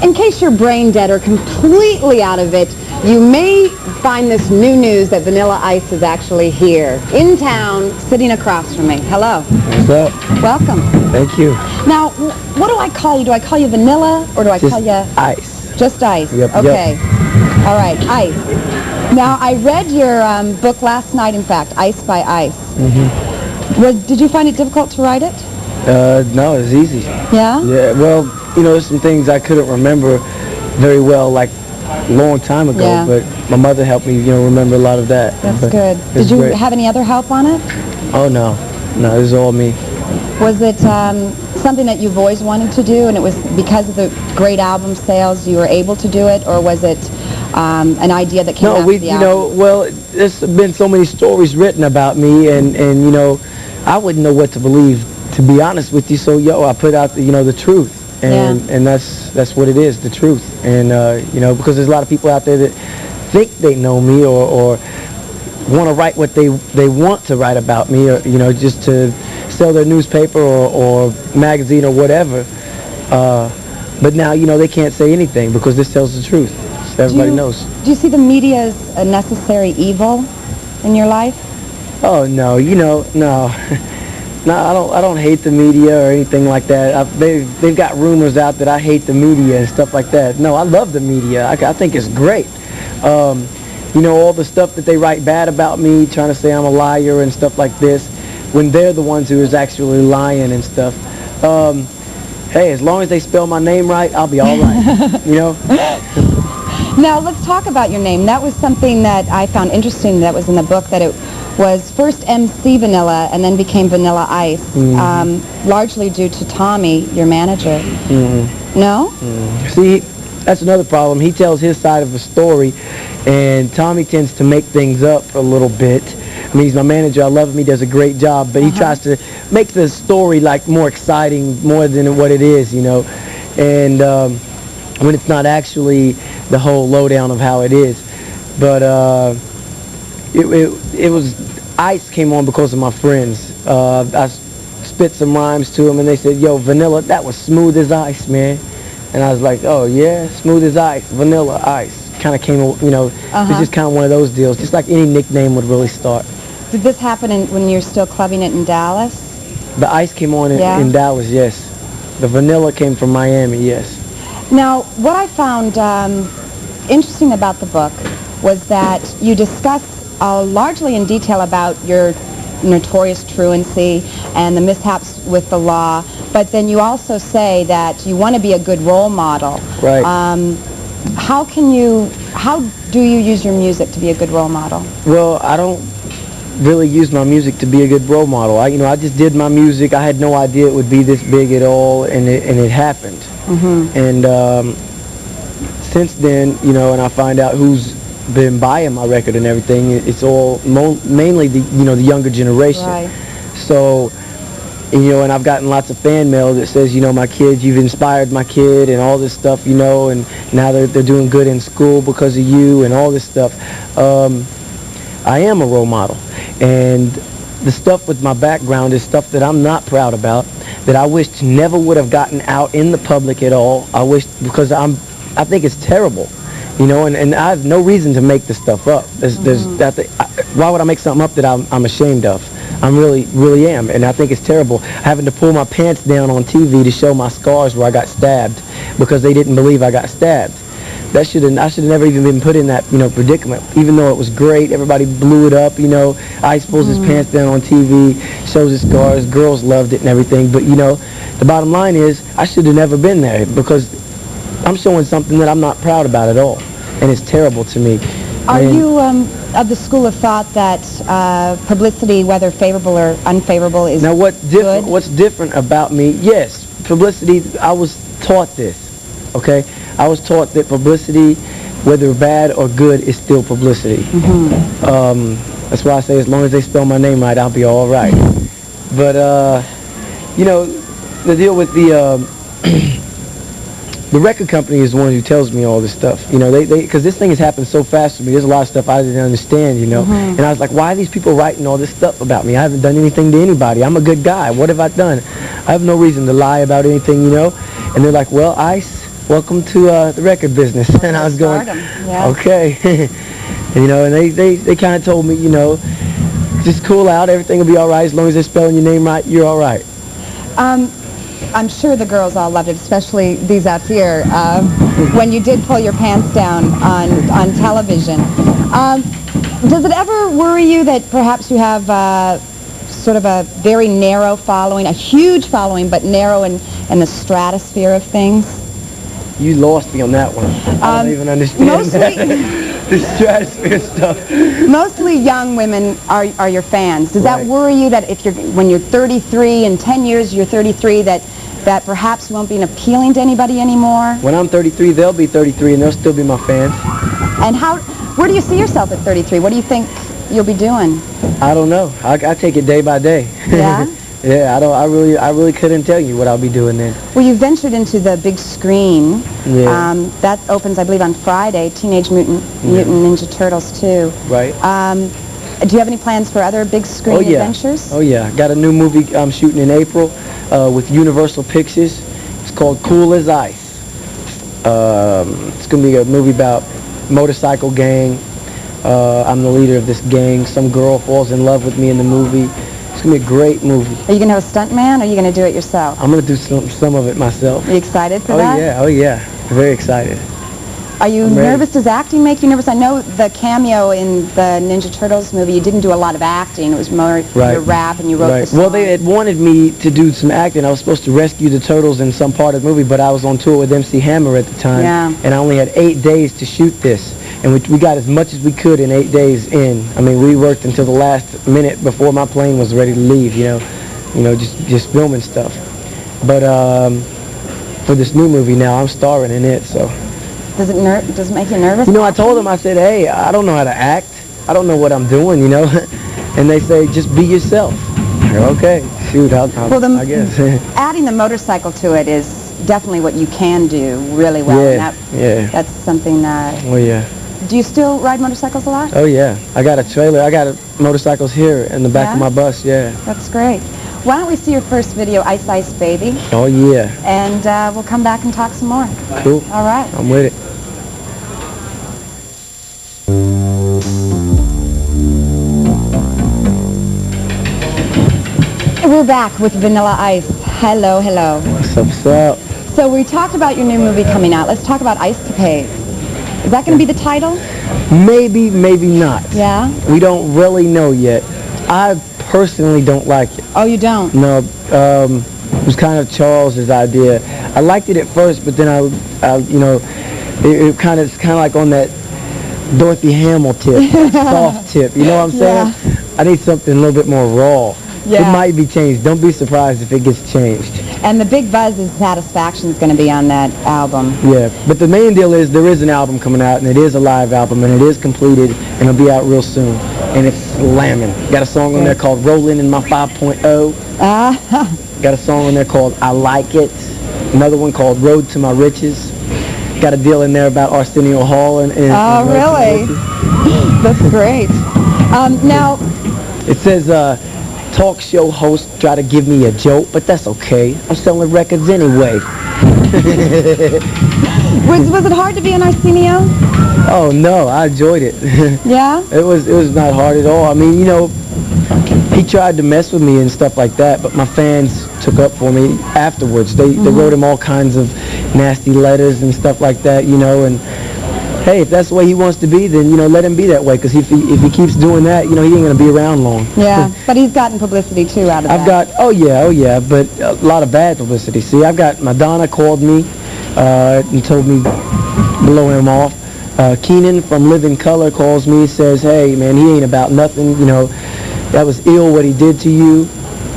In case you're brain dead or completely out of it, you may find this new news that Vanilla Ice is actually here, in town, sitting across from me. Hello. What's up? Welcome. Thank you. Now, what do I call you? Do I call you Vanilla, or do I call you... Ice. Just Ice? Yep, okay. Yep. All right, Ice. Now, I read your book last night, in fact, Ice by Ice. Did you find it difficult to write it? No, it's easy. Yeah? Yeah, well, you know, there's some things I couldn't remember very well, like a long time ago, Yeah. but my mother helped me, you know, remember a lot of that. That's But good. it's Did you great. have any other help on it? Oh, no. No, this is all me. Was it something that you've always wanted to do, and it was because of the great album sales you were able to do it, or was it an idea that came after the album? know, well, there's been so many stories written about me, and you know, I wouldn't know what to believe, to be honest with you. So, I put out, the truth, and that's what it is, the truth. And you know, because there's a lot of people out there that think they know me, or want to write what they want to write about me, or just to sell their newspaper or magazine or whatever. But now, they can't say anything because this tells the truth. So everybody knows. Do you see the media as a necessary evil in your life? Oh no, no. No, I don't hate the media or anything like that. They've got rumors out that I hate the media and stuff like that. No, I love the media. I think it's great. All the stuff that they write bad about me, trying to say I'm a liar and stuff like this, when they're the ones who is actually lying and stuff. Hey, as long as they spell my name right, I'll be all right. Now, let's talk about your name. That was something that I found interesting that was in the book, that it was first MC Vanilla and then became Vanilla Ice, largely due to Tommy, your manager. No? See, that's another problem. He tells his side of the story, and Tommy tends to make things up a little bit. I mean, he's my manager. I love him. He does a great job, but he tries to make the story like more exciting, more than what it is, and when it's not actually the whole lowdown of how it is. But it was, Ice came on because of my friends. I spit some rhymes to them, and they said, "Yo, Vanilla, that was smooth as ice, man." And I was like, "Oh yeah, smooth as ice, Vanilla Ice." Kind of came, it's just kind of one of those deals, just like any nickname would really start. Did this happen when you're still clubbing it in Dallas? The Ice came on in Dallas, yes. The Vanilla came from Miami, yes. Now, what I found interesting about the book was that you discuss largely in detail about your notorious truancy and the mishaps with the law, but then you also say that you want to be a good role model. Right. How do you use your music to be a good role model? Well, I don't really use my music to be a good role model. I just did my music. I had no idea it would be this big at all, and it happened. And since then, and I find out who's been buying my record and everything. It's all mainly the the younger generation. Right. So, and I've gotten lots of fan mail that says, my kids, you've inspired my kid and all this stuff, and now they're doing good in school because of you and all this stuff. I am a role model, and the stuff with my background is stuff that I'm not proud about, that I wish never would have gotten out in the public at all. I wish, because I think it's terrible, and I have no reason to make this stuff up. Why would I make something up that I'm ashamed of? I really am, and I think it's terrible having to pull my pants down on TV to show my scars where I got stabbed because they didn't believe I got stabbed. I should have never even been put in that predicament. Even though it was great, everybody blew it up. Ice pulls his pants down on TV, shows his scars, girls loved it and everything. But the bottom line is I should have never been there because I'm showing something that I'm not proud about at all, and it's terrible to me. Are you of the school of thought that publicity, whether favorable or unfavorable, is now what's good? What's different about me? Yes, publicity. I was taught this. Okay, I was taught that publicity, whether bad or good, is still publicity. That's why I say as long as they spell my name right, I'll be all right. But the deal with the record company is the one who tells me all this stuff. Because this thing has happened so fast to me. There's a lot of stuff I didn't understand. And I was like, why are these people writing all this stuff about me? I haven't done anything to anybody. I'm a good guy. What have I done? I have no reason to lie about anything. And they're like, well, Ice, welcome to the record business. And I was going, okay. You know, and they kind of told me, you know, just cool out, everything will be all right as long as they're spelling your name right, you're all right. I'm sure the girls all loved it, especially these out here, when you did pull your pants down on television. Does it ever worry you that perhaps you have sort of a very narrow following, a huge following, but narrow in the stratosphere of things? You lost me on that one. I don't even understand that. The stratosphere stuff. Mostly young women are your fans. Does that worry you that if when you're 33, in 10 years you're 33, that perhaps you won't be appealing to anybody anymore? When I'm 33, they'll be 33 and they'll still be my fans. And where do you see yourself at 33? What do you think you'll be doing? I don't know. I take it day by day. Yeah? Yeah, I really couldn't tell you what I'll be doing then. Well, you ventured into the big screen. Yeah. That opens, I believe, on Friday. Teenage Mutant Ninja Turtles 2. Right. Do you have any plans for other big screen adventures? Oh yeah. Got a new movie I'm shooting in April with Universal Pictures. It's called Cool as Ice. It's gonna be a movie about motorcycle gang. I'm the leader of this gang. Some girl falls in love with me in the movie. It's going to be a great movie. Are you going to have a stunt man, or are you going to do it yourself? I'm going to do some of it myself. Are you excited for that? Oh yeah, very excited. Are you nervous? Does acting make you nervous? I know the cameo in the Ninja Turtles movie, you didn't do a lot of acting. It was more your rap, and you wrote the song. Well, they had wanted me to do some acting. I was supposed to rescue the turtles in some part of the movie, but I was on tour with MC Hammer at the time, and I only had 8 days to shoot this. And we got as much as we could in 8 days in. I mean, we worked until the last minute before my plane was ready to leave, you know, just filming stuff. But for this new movie now, I'm starring in it, so. Does it make you nervous? You know, I told them, I said, hey, I don't know how to act. I don't know what I'm doing, you know. And they say, just be yourself. Okay, shoot, I guess. Adding the motorcycle to it is definitely what you can do really well. That's something that... Oh, yeah. Do you still ride motorcycles a lot? Oh, yeah. I got a trailer. I got motorcycles here in the back of my bus, That's great. Why don't we see your first video, Ice Ice Baby? Oh, yeah. And we'll come back and talk some more. Cool. All right. I'm with it. We're back with Vanilla Ice. Hello, hello. What's up? So we talked about your new movie coming out. Let's talk about Ice Capades. Is that going to be the title? Maybe, maybe not. Yeah? We don't really know yet. I personally don't like it. Oh, you don't? No. It was kind of Charles's idea. I liked it at first, but then I you know, it's kind of like on that Dorothy Hamill tip, soft tip. You know what I'm saying? I need something a little bit more raw. Yeah. It might be changed. Don't be surprised if it gets changed. And the big buzz is Satisfaction is going to be on that album. Yeah, but the main deal is there is an album coming out, and it is a live album, and it is completed, and it'll be out real soon. And it's slamming. Got a song on there called Rollin' in My 5.0. Got a song on there called I Like It. Another one called Road to My Riches. Got a deal in there about Arsenio Hall. And oh, really? That's great. Now... It says... talk show host try to give me a joke, but that's okay. I'm selling records anyway. Was it hard to be on Arsenio? Oh no, I enjoyed it. Yeah? It was not hard at all. I mean, you know, he tried to mess with me and stuff like that, but my fans took up for me afterwards. They wrote him all kinds of nasty letters and stuff like that, you know, and hey, if that's the way he wants to be, then, you know, let him be that way, because if he keeps doing that, you know, he ain't going to be around long. Yeah, but he's gotten publicity, too, out of that. Oh yeah, but a lot of bad publicity. See, I've got Madonna called me and told me blow him off. Keenan from Living Color calls me, says, hey, man, he ain't about nothing, you know, that was ill what he did to you.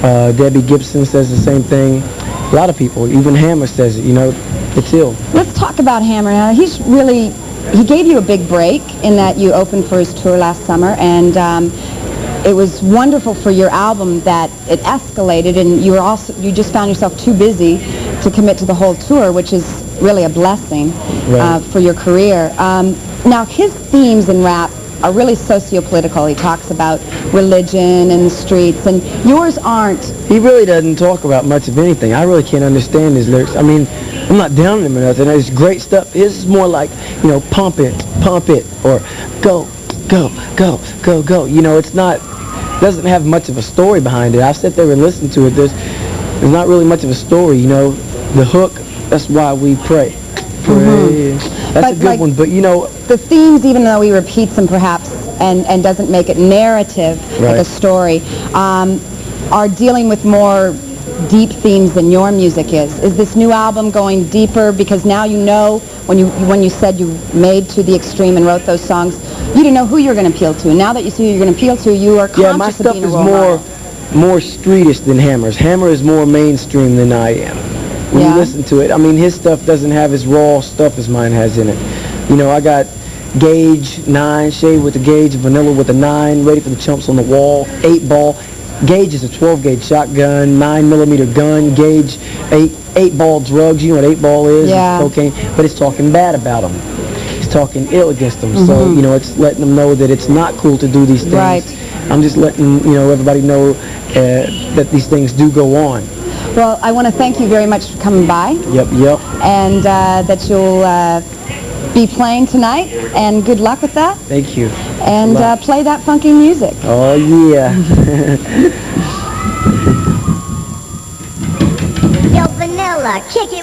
Debbie Gibson says the same thing. A lot of people, even Hammer says it, you know, it's ill. Let's talk about Hammer now. He gave you a big break in that you opened for his tour last summer, and it was wonderful for your album that it escalated, and you just found yourself too busy to commit to the whole tour, which is really a blessing for your career. Now, his themes in rap are really socio-political. He talks about religion and the streets, and yours aren't. He really doesn't talk about much of anything. I really can't understand his lyrics. I mean, I'm not downing him or nothing. It's great stuff. His is more like, you know, pump it, or go, go, go, go, go. You know, it's not, doesn't have much of a story behind it. I've sat there and listened to it. There's not really much of a story, you know. The hook, that's why we pray. Pray. That's a good like, one, but you know. The themes, even though he repeats them perhaps and doesn't make it narrative, like a story, are dealing with more deep themes than your music is. Is this new album going deeper because now you know when you said you made To the Extreme and wrote those songs, you didn't know who you were going to appeal to, and now that you see who you're going to appeal to, you are conscious my stuff of being a is role model. more streetish than Hammer's. Hammer is more mainstream than I am. When you listen to it, I mean, his stuff doesn't have as raw stuff as mine has in it. You know, I got Gauge 9, Shade with the Gauge, Vanilla with the 9, Ready for the Chumps on the Wall, 8-ball. Gauge is a 12-gauge shotgun, 9mm gun, Gauge, 8-ball drugs. You know what 8-ball is? Yeah. It's cocaine, but it's talking bad about them. It's talking ill against them. So, you know, it's letting them know that it's not cool to do these things. Right. I'm just letting, you know, everybody know that these things do go on. Well, I want to thank you very much for coming by. Yep. And that you'll be playing tonight, and good luck with that. Thank you. And play that funky music. Oh, yeah. Yo, Vanilla, kick it.